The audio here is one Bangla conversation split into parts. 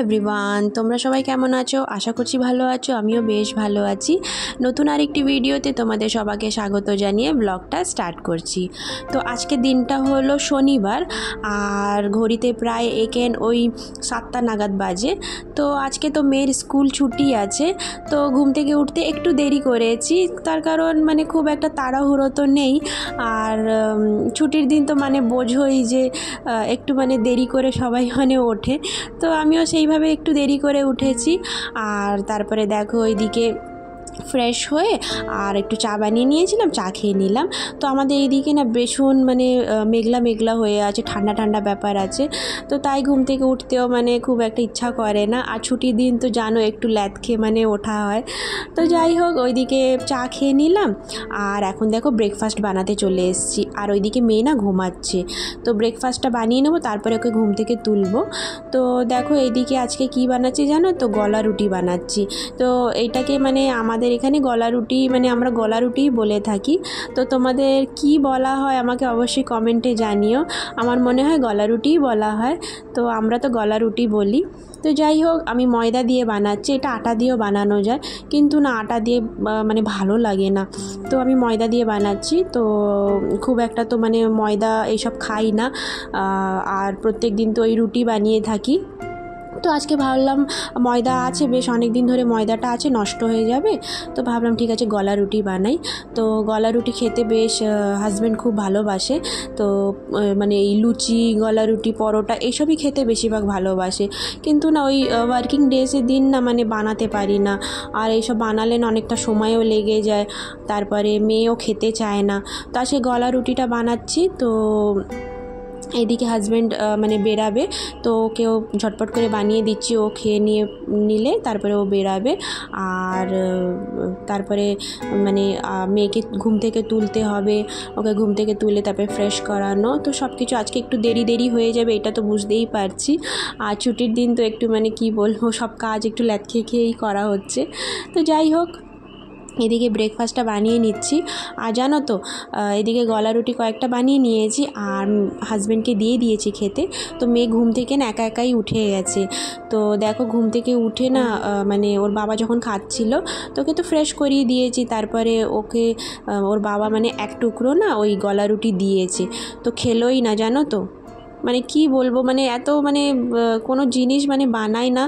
এভরিওয়ান, তোমরা সবাই কেমন আছো? আশা করছি ভালো আছো। আমিও বেশ ভালো আছি। নতুন আরেকটি ভিডিওতে তোমাদের সবাইকে স্বাগত জানিয়ে ব্লগটা স্টার্ট করছি। তো আজকে দিনটা হলো শনিবার, আর ঘড়িতে প্রায় একেন ওই 7টা নাগাদ বাজে। তো আজকে তো মেয়ের স্কুল ছুটি আছে, তো ঘুম থেকে উঠতে একটু দেরি করেছি। তার কারণ খুব একটা তাড়াহুড়ো তো নেই, আর ছুটির দিন তো বোঝোই যে একটু দেরি করে সবাই ওঠে। তো আমিও সেইভাবে একটু দেরি করে উঠেছি। আর তারপরে দেখো ওইদিকে ফ্রেশ হয়ে আর একটু চা বানিয়ে নিয়েছিলাম, চা খেয়ে নিলাম। তো আমাদের এইদিকে না ভীষণ মেঘলা মেঘলা হয়ে আছে, ঠান্ডা ঠান্ডা ব্যাপার আছে। তো তাই ঘুম থেকে উঠতেও খুব একটা ইচ্ছা করে না। আর ছুটির দিন তো জানো একটু ল্যাদ খেয়ে ওঠা হয়। তো যাই হোক, ওইদিকে চা খেয়ে নিলাম। আর এখন দেখো ব্রেকফাস্ট বানাতে চলে এসেছি। আর ওইদিকে মেয়ে না ঘুমাচ্ছে, তো ব্রেকফাস্টটা বানিয়ে নেবো, তারপরে ওকে ঘুম থেকে তুলবো। তো দেখো এইদিকে আজকে কি বানাচ্ছি জানো তো? গলা রুটি বানাচ্ছি। তো এইটাকে আমাদের এখানে গলা রুটি আমরা গলা রুটিই বলে থাকি। তো তোমাদের কি বলা হয় আমাকে অবশ্যই কমেন্টে জানিও। আমার মনে হয় গলা রুটিই বলা হয়, তো আমরা তো গলা রুটি বলি। তো যাই হোক, আমি ময়দা দিয়ে বানাচ্ছি। এটা আটা দিয়েও বানানো যায়, কিন্তু না আটা দিয়ে ভালো লাগে না। তো আমি ময়দা দিয়ে বানাচ্ছি। তো খুব একটা তো ময়দা এইসব খাই না, আর প্রত্যেক দিন তো ওই রুটি বানিয়ে থাকি। তো আজকে ভাবলাম ময়দা আছে, বেশ অনেক দিন ধরে ময়দাটা আছে, নষ্ট হয়ে যাবে। তো ভাবলাম ঠিক আছে গলা রুটি বানাই। তো গলা রুটি খেতে বেশ হাজব্যান্ড খুব ভালোবাসে। তো এই লুচি, গলা রুটি, পরোটা এইসবই খেতে বেশিরভাগ ভালোবাসে। কিন্তু না ওই ওয়ার্কিং ডেজের দিন না বানাতে পারি না। আর এইসব বানালে না অনেকটা সময়ও লেগে যায়, তারপরে মেয়েও খেতে চায় না। তো আজকে গলা রুটিটা বানাচ্ছি। তো এদিকে হাজব্যান্ড বেরাবে, তো ওকেও ঝটপট করে বানিয়ে দিচ্ছি। ও খেয়ে নিলে তারপরে ও বেরাবে। আর তারপরে মেয়েকে ঘুম থেকে তুলতে হবে, ওকে ঘুম থেকে তুলে তারপরে ফ্রেশ করানো। তো সব কিছু আজকে একটু দেরি হয়ে যাবে, এটা তো বুঝতেই পারছি। আর ছুটির দিন তো একটু কি বলবো, সব কাজ একটু ল্যাদ খেয়েই করা হচ্ছে। তো যাই হোক, এদিকে ব্রেকফাস্টটা বানিয়ে নিচ্ছি। আর জানো তো, এদিকে গলা রুটি কয়েকটা বানিয়ে নিয়েছি আর হাজব্যান্ডকে দিয়ে দিয়েছি খেতে। তো মেয়ে ঘুম থেকে না একাই উঠে গেছে। তো দেখো ঘুম থেকে উঠে না ওর বাবা যখন খাচ্ছিল, তো ওকে তো ফ্রেশ করিয়ে দিয়েছি। তারপরে ওকে ওর বাবা এক টুকরো না ওই গলা রুটি দিয়েছে, তো খেলোই না জানো তো। কি বলবো, এত কোনো জিনিস বানায় না,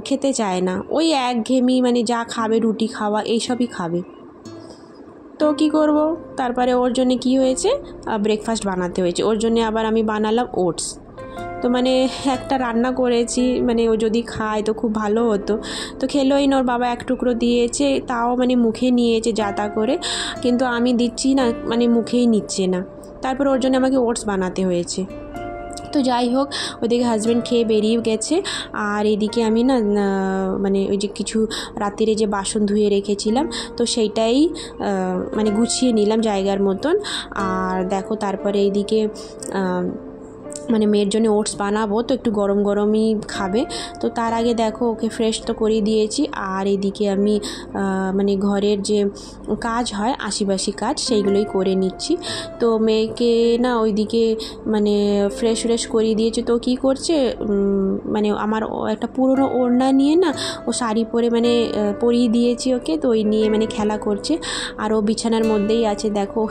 খেতে চায় না। ওই একঘেয়েমি যা খাবে, রুটি খাওয়া এইসবই খাবে। তো কি করব, তারপরে ওর জন্য কি হয়েছে, ব্রেকফাস্ট বানাতে হয়েছে। ওর জন্য আবার আমি বানালাম ওটস। তো একটা রান্না করেছি, ও যদি খায় তো খুব ভালো হতো। তো খেলোই না, ওর বাবা এক টুকরো দিয়েছে, তাও মুখে নিয়েছে যা তা করে, কিন্তু আমি দিচ্ছি না, মুখেই নিচ্ছে না। তারপর ওর জন্য আমাকে ওটস বানাতে হয়েছে। তো যাই হোক, ওইদিকে হাজব্যান্ড খেয়ে বেরিয়ে গেছে। আর এদিকে আমি না ওই যে কিছু রাত্রিরে যে বাসন ধুয়ে রেখেছিলাম, তো সেইটাই গুছিয়ে নিলাম জায়গার মতন। আর দেখো তারপরে এইদিকে মেয়ের জন্য ওটস বানাবো, তো একটু গরম গরমই খাবে। তো তার আগে দেখো ওকে ফ্রেশ তো করে দিয়েছি। আর এদিকে আমি ঘরের যে কাজ হয়, আশিবাসি কাজ, সেইগুলোই করে নিচ্ছি। তো মেয়েকে না ওইদিকে ফ্রেশ করিয়ে দিয়েছে। তো কী করছে, আমার একটা পুরনো ওড়না নিয়ে না ও শাড়ি পরে পরিয়ে দিয়েছি ওকে। তো ওই নিয়ে খেলা করছে। আর ও বিছানার মধ্যেই আছে, দেখো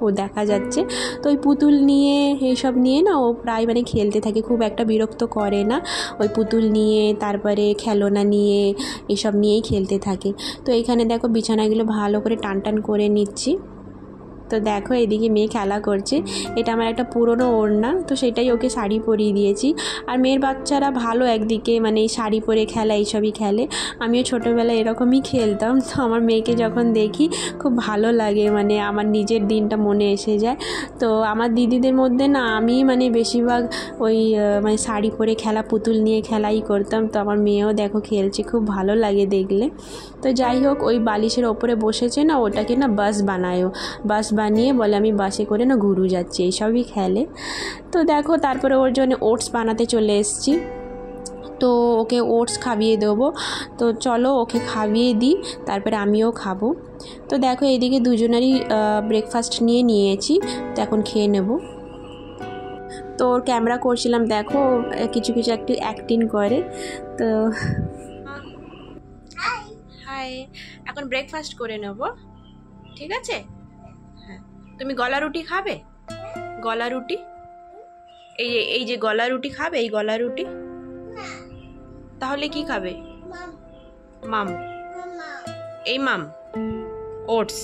ও দেখা যাচ্ছে। তো ওই পুতুল নিয়ে এইসব নিয়ে না ও প্রায় খেলতে থাকে, খুব একটা বিরক্ত করে না। ওই পুতুল নিয়ে, তারপরে খেলনা নিয়ে, এসব নিয়েই খেলতে থাকে। তো এইখানে দেখো বিছানাগুলো ভালো করে টান করে নিচ্ছি। তো দেখো এদিকে মেয়ে খেলা করছে। এটা আমার একটা পুরনো ওড়না, তো সেটাই ওকে শাড়ি পরিয়ে দিয়েছি। আর মেয়ের বাচ্চারা ভালো একদিকে, এই শাড়ি পরে খেলা এইসবই খেলে। আমিও ছোটোবেলায় এরকমই খেলতাম। তো আমার মেয়েকে যখন দেখি খুব ভালো লাগে, আমার নিজের দিনটা মনে এসে যায়। তো আমার দিদিদের মধ্যে না আমি বেশিরভাগ ওই শাড়ি পরে খেলা, পুতুল নিয়ে খেলাই করতাম। তো আমার মেয়েও দেখো খেলছে, খুব ভালো লাগে দেখলে। তো যাই হোক, ওই বালিশের ওপরে বসেছে না, ওটাকে না বাস বানিয়ে বলে আমি বাসে করে না ঘুরু যাচ্ছি, এইসবই খেলে। তো দেখো তারপরে ওর জন্য ওটস বানাতে চলে এসেছি। তো ওকে ওটস খাইয়ে দেবো। তো চলো ওকে খাইয়ে দিই, তারপরে আমিও খাবো। তো দেখো এইদিকে দুজনেরই ব্রেকফাস্ট নিয়েছি, তো এখন খেয়ে নেব। তো ওর ক্যামেরা করছিলাম, দেখো কিছু কিছু একটু অ্যাক্টিং করে। তো হাই, এখন ব্রেকফাস্ট করে নেব, ঠিক আছে? হ্যাঁ, তুমি গলা রুটি খাবে? গলা রুটি, এই যে গলা রুটি খাবে, এই গলা রুটি? তাহলে কি খাবে? মাম, এই মাম, ওটস,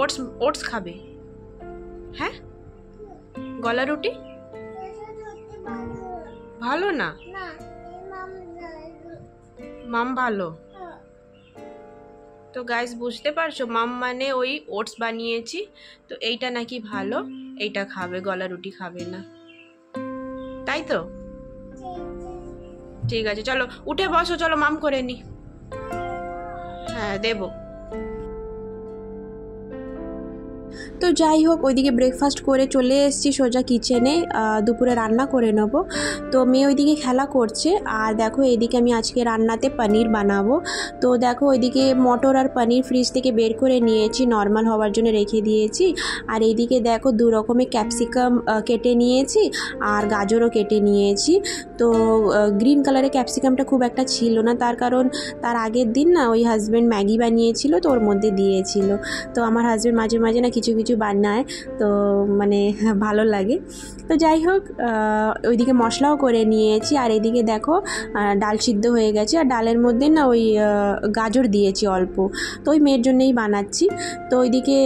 ওটস ওটস খাবে? হ্যাঁ, গলা রুটি ভালো না? মাম ভালো। তো গাইস বুঝতে পারছো, মাম মানে ওই ওটস বানিয়েছি, তো এইটা নাকি ভালো, এইটা খাবে, গলা রুটি খাবে না, তাই তো? ঠিক আছে, চলো উঠে বসো, চলো মাম করে নি। হ্যাঁ দেবো। তো যাই হোক, ওইদিকে ব্রেকফাস্ট করে চলে এসেছি সোজা কিচেনে, দুপুরে রান্না করে নেব। তো মেয়ে ওইদিকে খেলা করছে, আর দেখো এইদিকে আমি আজকে রান্নাতে পনির বানাবো। তো দেখো ওইদিকে মটর আর পনির ফ্রিজ থেকে বের করে নিয়েছি, নর্মাল হওয়ার জন্য রেখে দিয়েছি। আর এইদিকে দেখো দু রকমের ক্যাপসিকাম কেটে নিয়েছি, আর গাজরও কেটে নিয়েছি। তো গ্রিন কালারের ক্যাপসিকামটা খুব একটা ছিল না, তার কারণ তার আগের দিন না ওই হাজব্যান্ড ম্যাগি বানিয়েছিল, তো ওর মধ্যে দিয়েছিল। তো আমার হাজব্যান্ড মাঝে মাঝে না কিছু কিছু বানায়, তো মানে ভালো লাগে। তো যাই হোক, ওইদিকে মশলাও করে নিয়েছি, আর এদিকে দেখো ডাল সিদ্ধ হয়ে গেছে, আর ডালের মধ্যে না ওই গাজর দিয়েছি অল্প, তো ওই মেয়ের জন্যই বানাচ্ছি। তো ওইদিকে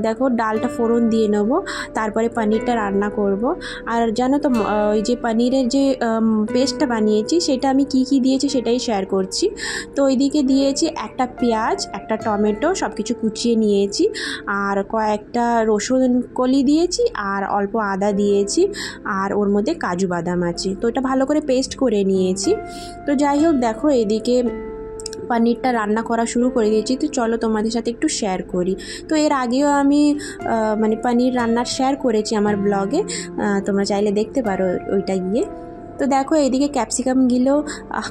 দেখো ডালটা ফোড়ন দিয়ে নেব, তারপরে পনিরটা রান্না করব। আর জানো তো ওই যে পনিরের যে পেস্টটা বানিয়েছি, সেটা আমি কি কি দিয়েছি সেটাই শেয়ার করছি। তো ওইদিকে দিয়েছি একটা পেঁয়াজ, একটা টমেটো, সব কিছু কুচিয়ে নিয়েছি, আর কয়েকটা রসুন কলি দিয়েছি, আর অল্প আদা দিয়েছি, আর ওর মধ্যে কাজু বাদাম আছে, তো এটা ভালো করে পেস্ট করে নিয়েছি। তো যাই হোক দেখো এদিকে পনিরটা রান্না করা শুরু করে দিয়েছি। তো চলো তোমাদের সাথে একটু শেয়ার করি। তো এর আগেও আমি মানে পনির রান্নার শেয়ার করেছি আমার ব্লগে, তোমরা চাইলে দেখতে পারো ওইটা গিয়ে। তো দেখো এইদিকে ক্যাপসিকামগুলো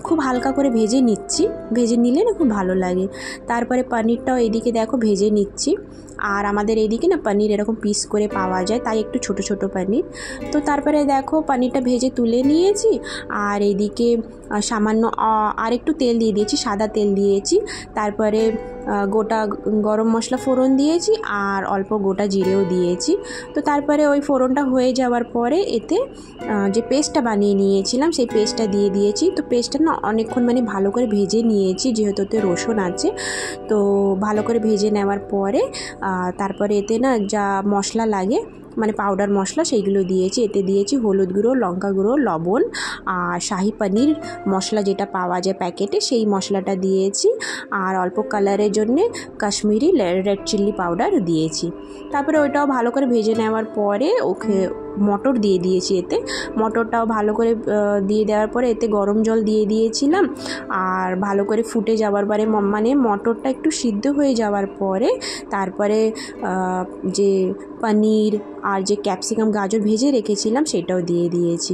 খুব হালকা করে ভেজে নিচ্ছি, ভেজে নিলে না খুব ভালো লাগে। তারপরে পনিরটাও এদিকে দেখো ভেজে নিচ্ছি, আর আমাদের এইদিকে না পনির এরকম পিস করে পাওয়া যায়, তাই একটু ছোট ছোট পনির। তো তারপরে দেখো পনিরটা ভেজে তুলে নিয়েছি, আর এইদিকে সামান্য আর একটু তেল দিয়ে দিয়েছি, সাদা তেল দিয়েছি। তারপরে গোটা গরম মশলা ফোড়ন দিয়েছি, আর অল্প গোটা জিরেও দিয়েছি। তো তারপরে ওই ফোড়নটা হয়ে যাওয়ার পরে এতে যে পেস্টটা বানিয়ে নিয়েছিলাম সেই পেস্টটা দিয়ে দিয়েছি। তো পেস্টটা না অনেকক্ষণ মানে ভালো করে ভেজে নিয়েছি, যেহেতু এতে রসুন আছে। তো ভালো করে ভেজে নেওয়ার পরে তারপরে এতে না যা মশলা লাগে, মানে পাউডার মশলা, সেইগুলো দিয়েছি। এতে দিয়েছি হলুদ গুঁড়ো, লঙ্কা গুঁড়ো, লবণ, আর শাহি পনির মশলা যেটা পাওয়া যায় প্যাকেটে, সেই মশলাটা দিয়েছি, আর অল্প কালারের জন্যে কাশ্মীরি রেড চিলি পাউডার দিয়েছি। তারপরে ওইটাও ভালো করে ভেজে নেওয়ার পরে ওকে মটর দিয়ে দিয়েছি। এতে মটরটাও ভালো করে দিয়ে দেওয়ার পরে এতে গরম জল দিয়ে দিয়েছিলাম, আর ভালো করে ফুটে যাওয়ার পরে মানে মটরটা একটু সিদ্ধ হয়ে যাওয়ার পরে তারপরে যে পনির আর যে ক্যাপসিকাম গাজর ভেজে রেখেছিলাম সেটাও দিয়ে দিয়েছি।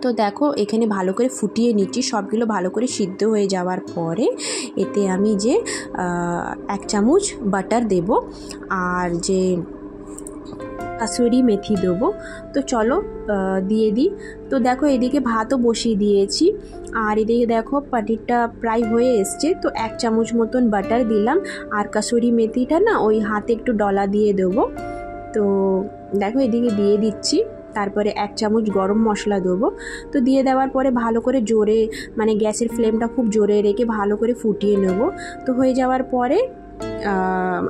তো দেখো এখানে ভালো করে ফুটিয়ে নিচ্ছি, সবগুলো ভালো করে সিদ্ধ হয়ে যাওয়ার পরে এতে আমি যে 1 চামচ বাটার দেব, আর যে কাসুরি মেথি দেবো। তো চলো দিয়ে দিই। তো দেখো এদিকে ভাতও বসিয়ে দিয়েছি, আর এদিকে দেখো পনিরটা প্রায় হয়ে এসছে। তো 1 চামচ মতন বাটার দিলাম, আর কাসুরি মেথিটা না ওই হাতে একটু ডলা দিয়ে দেবো। তো দেখো এদিকে দিয়ে দিচ্ছি। তারপরে 1 চামচ গরম মশলা দেবো। তো দিয়ে দেওয়ার পরে ভালো করে জোরে, মানে গ্যাসের ফ্লেমটা খুব জোরে রেখে ভালো করে ফুটিয়ে নেব। তো হয়ে যাওয়ার পরে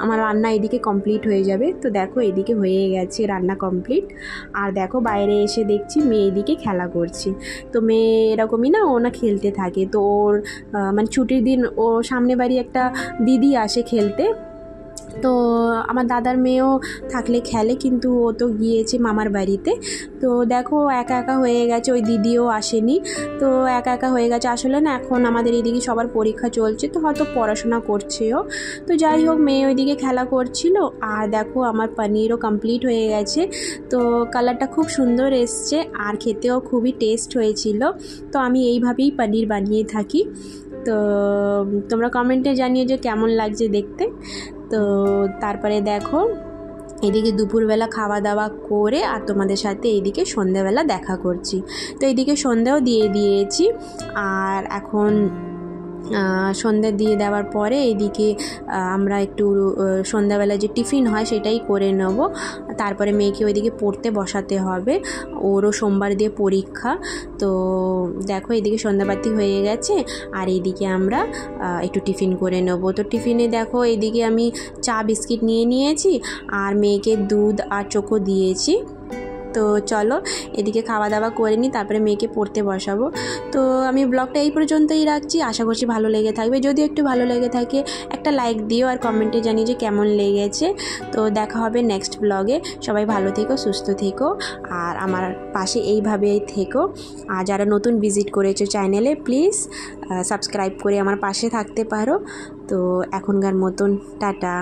আমার রান্না এদিকে কমপ্লিট হয়ে যাবে। তো দেখো এদিকে হয়ে গেছে রান্না কমপ্লিট। আর দেখো বাইরে এসে দেখছি মেয়ে এদিকে খেলা করছে। তো মেয়ে এরকমই না, ও না খেলতে থাকে। তো ওর মানে ছুটির দিন ও সামনে বাড়ি একটা দিদি আসে খেলতে। তো আমার দাদার মেয়েও থাকলে খেলে, কিন্তু ও তো গিয়েছে মামার বাড়িতে। তো দেখো একা একা হয়ে গেছে, ওই দিদিও আসেনি। তো একা একা হয়ে গেছে। আসলে না এখন আমাদের এদিকে সবার পরীক্ষা চলছে, তো হয়তো পড়াশোনা করছেও। তো যাই হোক মেয়ে ওইদিকে খেলা করছিল। আর দেখো আমার পনিরও কমপ্লিট হয়ে গেছে। তো কালারটা খুব সুন্দর এসছে, আর খেতেও খুবই টেস্ট হয়েছিল। তো আমি এইভাবেই পনির বানিয়ে থাকি। তো তোমরা কমেন্টে জানিয়ে যে কেমন লাগছে দেখতে। তো তারপরে দেখো এদিকে দুপুরবেলা খাওয়া দাওয়া করে আর তোমাদের সাথে এইদিকে সন্ধ্যাবেলা দেখা করছি। তো এইদিকে সন্ধ্যাও দিয়ে দিয়েছি, আর এখন সন্ধ্যা দিয়ে দেওয়ার পরে এইদিকে আমরা একটু সন্ধ্যাবেলা যে টিফিন হয় সেটাই করে নেব। তারপরে মেয়েকে ওইদিকে পড়তে বসাতে হবে, ওরও সোমবার দিয়ে পরীক্ষা। তো দেখো এইদিকে সন্ধ্যাবাতি হয়ে গেছে, আর এইদিকে আমরা একটু টিফিন করে নেব। তো টিফিনে দেখো এইদিকে আমি চা বিস্কিট নিয়ে নিয়েছি, আর মেয়েকে দুধ আর চোখো দিয়েছি। তো চলো এদিকে খাওয়া দাওয়া করে নিই, তারপরে মেয়েকে পড়তে বসাবো। তো আমি ব্লগটা এই পর্যন্তই রাখছি, আশা করছি ভালো লেগে থাকবে। যদি একটু ভালো লেগে থাকে একটা লাইক দিও, আর কমেন্টে জানিয়ে যে কেমন লেগেছে। তো দেখা হবে নেক্সট ব্লগে। সবাই ভালো থেকো, সুস্থ থেকো, আর আমার পাশে এইভাবেই থেকো। আর যারা নতুন ভিজিট করেছো চ্যানেলে, প্লিজ সাবস্ক্রাইব করে আমার পাশে থাকতে পারো। তো এখনকার মতন টাটা।